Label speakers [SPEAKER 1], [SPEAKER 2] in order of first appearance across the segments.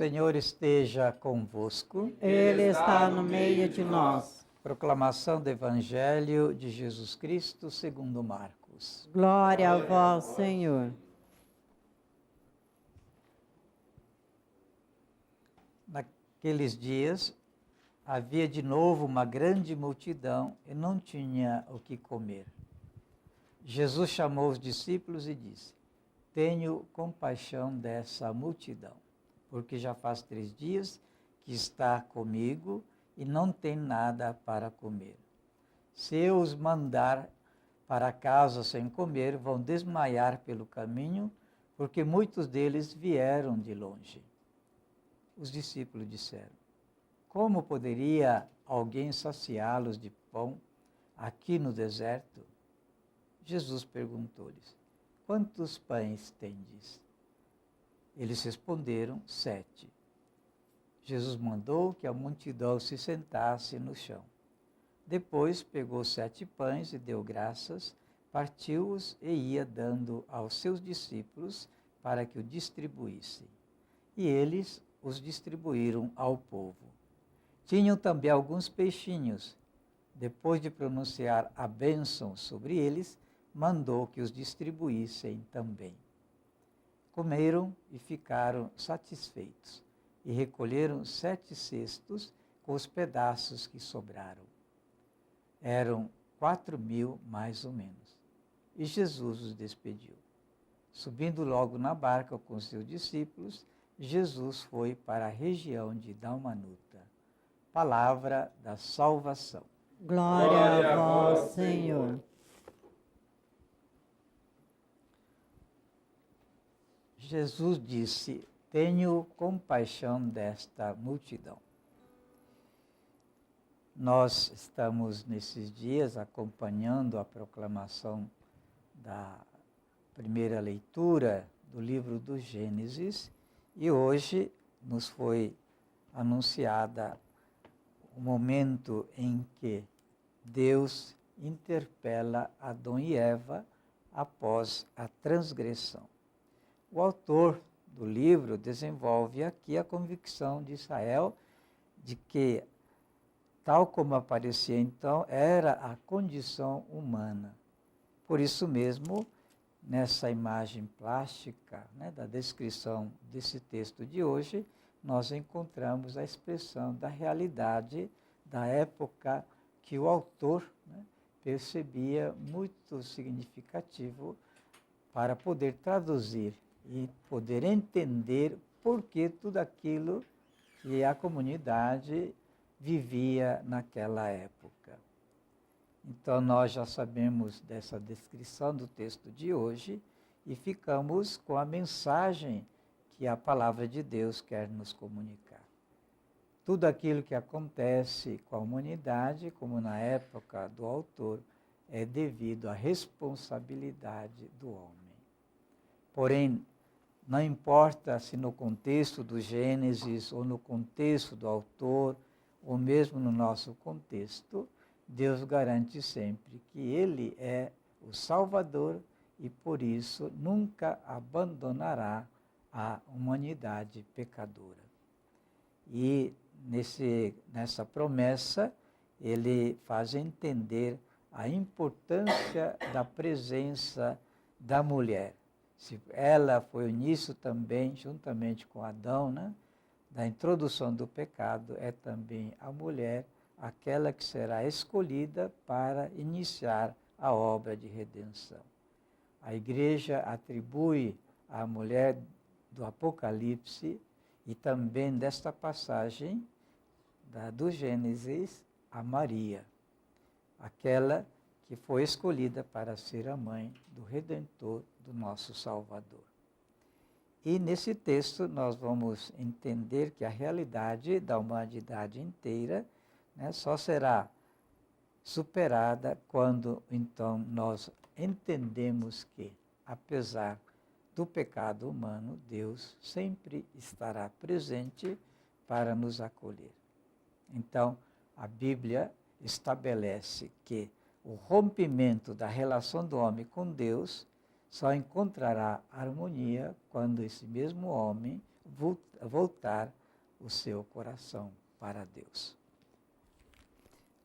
[SPEAKER 1] Senhor esteja convosco.
[SPEAKER 2] Ele está no meio de nós.
[SPEAKER 1] Proclamação do Evangelho de Jesus Cristo segundo Marcos.
[SPEAKER 2] Glória a vós, Senhor.
[SPEAKER 1] Naqueles dias, havia de novo uma grande multidão e não tinha o que comer. Jesus chamou os discípulos e disse: Tenho compaixão dessa multidão, porque já faz 3 dias que está comigo e não tem nada para comer. Se eu os mandar para casa sem comer, vão desmaiar pelo caminho, porque muitos deles vieram de longe. Os discípulos disseram: Como poderia alguém saciá-los de pão aqui no deserto? Jesus perguntou-lhes: Quantos pães tendes? Eles responderam: 7. Jesus mandou que a multidão se sentasse no chão. Depois pegou 7 pães e deu graças, partiu-os e ia dando aos seus discípulos para que o distribuíssem. E eles os distribuíram ao povo. Tinham também alguns peixinhos. Depois de pronunciar a bênção sobre eles, mandou que os distribuíssem também. Comeram e ficaram satisfeitos, e recolheram 7 cestos com os pedaços que sobraram. Eram 4.000 mais ou menos. E Jesus os despediu. Subindo logo na barca com seus discípulos, Jesus foi para a região de Dalmanuta. Palavra da salvação.
[SPEAKER 2] Glória a vós, Senhor.
[SPEAKER 1] Jesus disse: Tenho compaixão desta multidão. Nós estamos nesses dias acompanhando a proclamação da primeira leitura do livro do Gênesis e hoje nos foi anunciada o momento em que Deus interpela Adão e Eva após a transgressão. O autor do livro desenvolve aqui a convicção de Israel de que, tal como aparecia então, era a condição humana. Por isso mesmo, nessa imagem plástica, da descrição desse texto de hoje, nós encontramos a expressão da realidade da época que o autor percebia muito significativo para poder traduzir e poder entender por que tudo aquilo que a comunidade vivia naquela época. Então, nós já sabemos dessa descrição do texto de hoje e ficamos com a mensagem que a palavra de Deus quer nos comunicar. Tudo aquilo que acontece com a humanidade, como na época do autor, é devido à responsabilidade do homem. Porém, não importa se no contexto do Gênesis ou no contexto do autor, ou mesmo no nosso contexto, Deus garante sempre que Ele é o Salvador e, por isso, nunca abandonará a humanidade pecadora. E nessa promessa, Ele faz entender a importância da presença da mulher. Se ela foi o início também, juntamente com Adão, da introdução do pecado, é também a mulher aquela que será escolhida para iniciar a obra de redenção. A Igreja atribui à mulher do Apocalipse e também desta passagem do Gênesis a Maria, aquela que foi escolhida para ser a mãe do Redentor, do nosso Salvador. E nesse texto nós vamos entender que a realidade da humanidade inteira só será superada quando então nós entendemos que, apesar do pecado humano, Deus sempre estará presente para nos acolher. Então, a Bíblia estabelece que o rompimento da relação do homem com Deus só encontrará harmonia quando esse mesmo homem voltar o seu coração para Deus.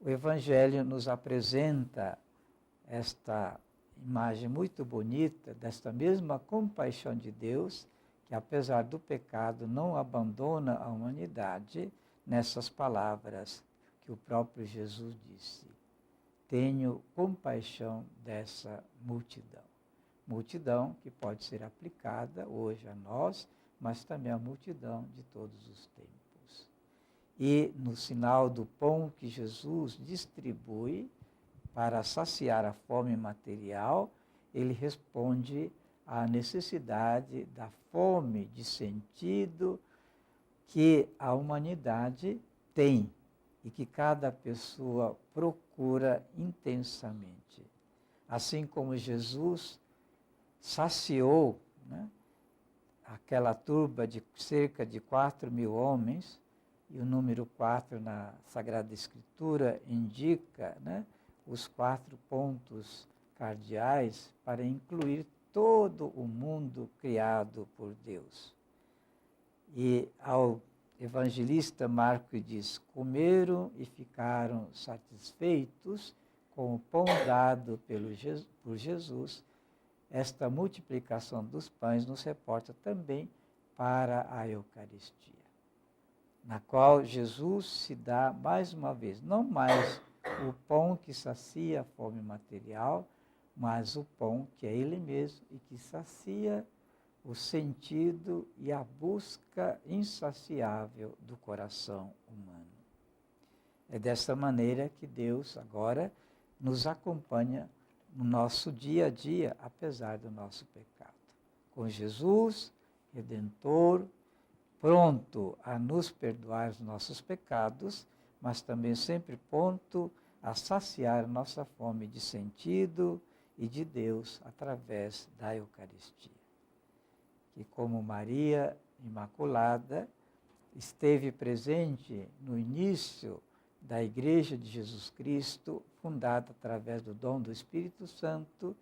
[SPEAKER 1] O Evangelho nos apresenta esta imagem muito bonita desta mesma compaixão de Deus, que apesar do pecado não abandona a humanidade, nessas palavras que o próprio Jesus disse: tenho compaixão dessa multidão. Multidão que pode ser aplicada hoje a nós, mas também a multidão de todos os tempos. E no sinal do pão que Jesus distribui para saciar a fome material, ele responde à necessidade da fome de sentido que a humanidade tem e que cada pessoa procura intensamente. Assim como Jesus saciou, né, aquela turba de cerca de 4.000 homens, e o número 4 na Sagrada Escritura indica, né, os 4 pontos cardeais para incluir todo o mundo criado por Deus. E ao evangelista Marcos diz: comeram e ficaram satisfeitos com o pão dado por Jesus. Esta multiplicação dos pães nos reporta também para a Eucaristia, na qual Jesus se dá mais uma vez, não mais o pão que sacia a fome material, mas o pão que é Ele mesmo e que sacia o sentido e a busca insaciável do coração humano. É dessa maneira que Deus agora nos acompanha no nosso dia a dia, apesar do nosso pecado. Com Jesus, Redentor, pronto a nos perdoar os nossos pecados, mas também sempre pronto a saciar nossa fome de sentido e de Deus através da Eucaristia. Que como Maria Imaculada esteve presente no início da Igreja de Jesus Cristo, fundada através do dom do Espírito Santo,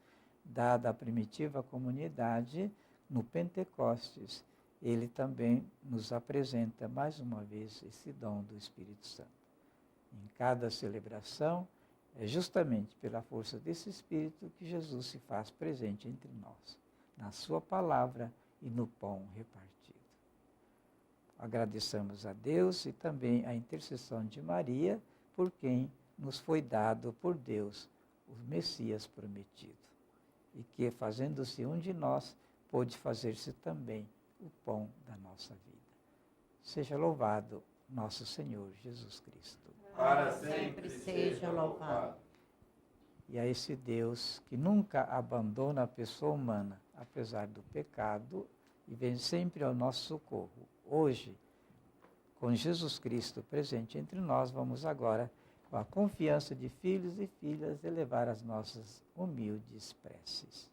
[SPEAKER 1] dada à primitiva comunidade no Pentecostes, ele também nos apresenta mais uma vez esse dom do Espírito Santo. Em cada celebração, é justamente pela força desse Espírito que Jesus se faz presente entre nós, na sua palavra e no pão repartido. Agradeçamos a Deus e também a intercessão de Maria, por quem nos foi dado por Deus o Messias prometido, e que, fazendo-se um de nós, pôde fazer-se também o pão da nossa vida. Seja louvado nosso Senhor Jesus Cristo.
[SPEAKER 2] Para sempre seja louvado.
[SPEAKER 1] E a esse Deus que nunca abandona a pessoa humana, apesar do pecado, e vem sempre ao nosso socorro. Hoje, com Jesus Cristo presente entre nós, vamos agora, com a confiança de filhos e filhas, elevar as nossas humildes preces.